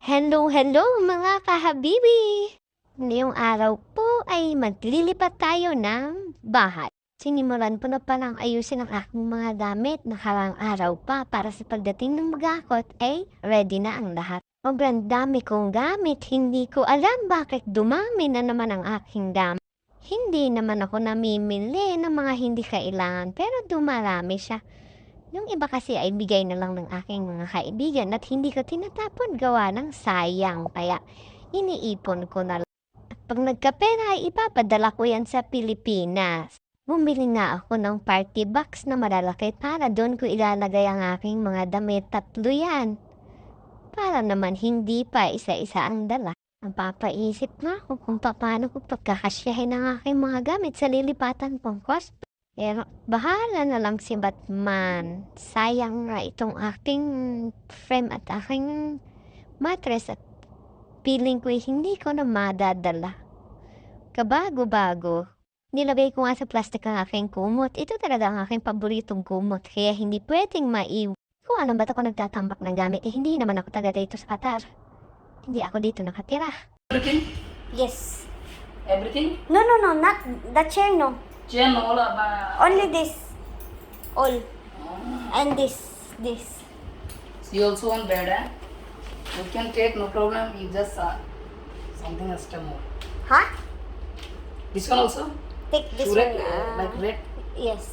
Hello, hello mga kahabibi! Ngayong araw po ay maglilipat tayo ng bahay. Sinimulan ko na palang ayusin ang aking mga gamit nakarang araw pa para sa pagdating ng mag-akot ay ready na ang lahat. Sobrang dami kong gamit, hindi ko alam bakit dumami na naman ang aking gamit. Hindi naman ako namimili ng mga hindi kailangan pero dumarami siya. Yung iba kasi ay bigay na lang ng aking mga kaibigan at hindi ko tinatapon gawa ng sayang. Kaya iniipon ko na lang. At pag nagkapera ay ipapadala ko yan sa Pilipinas. Bumili nga ako ng party box na malalaki para doon ko ilalagay ang aking mga damit. Tatlo yan. Para naman hindi pa isa-isa ang dala. Ang papaisip nga ako kung paano ko pagkakasyahin ang aking mga gamit sa lilipatan pong cost. Pero bahala na lang si Batman. Sayang nga itong aking frame at aking mattress at feeling ko hindi ko na madadala. Kabago-bago. Nilagay ko nga sa plastic ang aking kumot. Ito talaga ang aking paboritong kumot. Kaya hindi pwedeng maiwan. Kung alam ba't ako nagtatambak ng gamit, hindi naman ako taga dito sa Qatar. Hindi ako dito nakatira. Everything? Yes. Everything? No, not the chair, no. Chain all Only this. All. And this. So you also want bed, eh? You can take, no problem. You just something extra more. Huh? This one also? Take this Red, one. like red? Yes.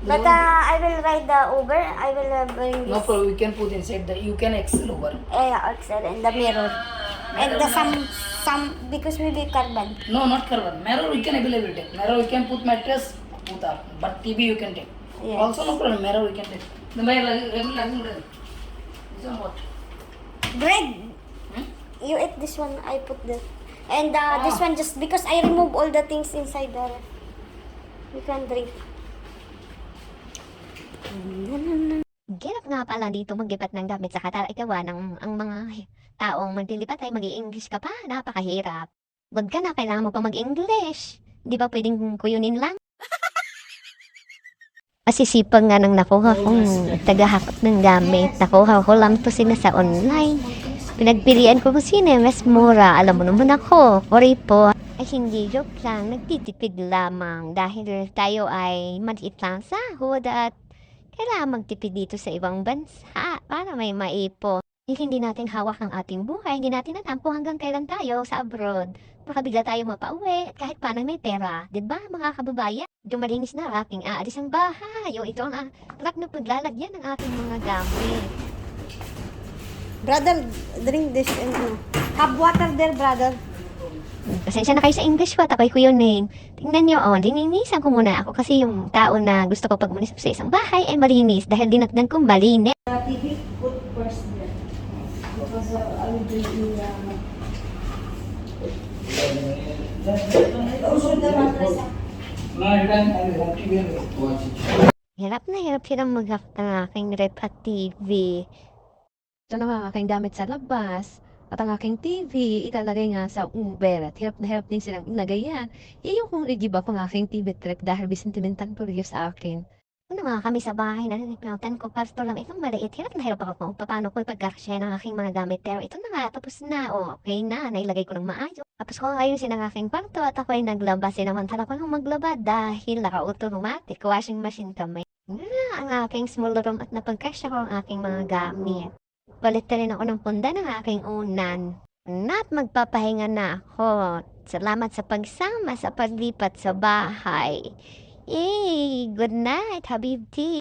But I will ride the Uber. I will bring this. No problem. You can put inside the. You can excel over. Yeah, outside and the mirror. And the some because we be carbon. No, not carbon. Mirror we can available take. Mirror we can put mattress, put up. But TV you can take. Yes. Also no problem. Mirror we can take. The regular. This one what? Bread. Hmm? You eat this one. I put the. And this one just because I remove all the things inside there. You can drink. Girap nga pala dito maglipat ng gamit sa Qatar. Ikaw ng ang mga taong maglilipat ay mag-i-English ka pa. Napakahirap. Wag ka na, kailangan mo pa mag-English. Di ba pwedeng kuyunin lang? Masisipag nga nang nakuha kong tagahakot ng gamit. Nakuha ko lang to sila sa online. Pinagpilian ko kung sino yung mas mura. Alam mo naman ako, sorry po. Ay hindi, joke lang. Nagtitipid lamang dahil tayo ay maliit lang sahod at kailangan magtipid dito sa ibang bansa para may maipon. Hindi natin hawak ang ating buhay, hindi natin alam kung hanggang kailan tayo sa abroad. Baka bigla tayo mapauwi at kahit paano may pera. Diba mga kababayan? Yung malinis na aking aalis ang bahay. O ito ang truck na paglalagyan ng ating mga gamit. Brother, drink this and have water there, brother. Pasensya na kayo sa English ko at ako'y kuyunin. Tingnan nyo, lininisan ko muna ako kasi yung tao na gusto ko pagmunis sa isang bahay ay malinis dahil dinagdan kong malinis. TV, put first there. Because I will drink in also the mattress. Hirap na hirap silang mag-hack ng aking rep at TV. Ito na ang aking gamit sa labas. At ang aking TV, ilalagay nga sa Uber. At hirap na hirap din silang ilagay yan. Iyon kong i-give up ang aking TV trip dahil sentimental po rin sa akin. Una nga kami sa bahay, naninipitan ko pasto lang itong maliit. Hirap na hirap ako kung paano ko ipagkakasya ng aking mga gamit. Pero ito na nga, tapos na. Okay na, nailagay ko ng maayos. Tapos ko ayusin ang aking kwarto at ako ay naglaba. Sinamantala ko lang maglaba dahil naka-automatic washing machine kami. Ang aking small room at napagkasya ko ang aking mga gamit. Palit na rin ako ng punda ng aking unan. At magpapahinga na ako. Salamat sa pagsama sa paglipat sa bahay. Yay! Good night, Habibti!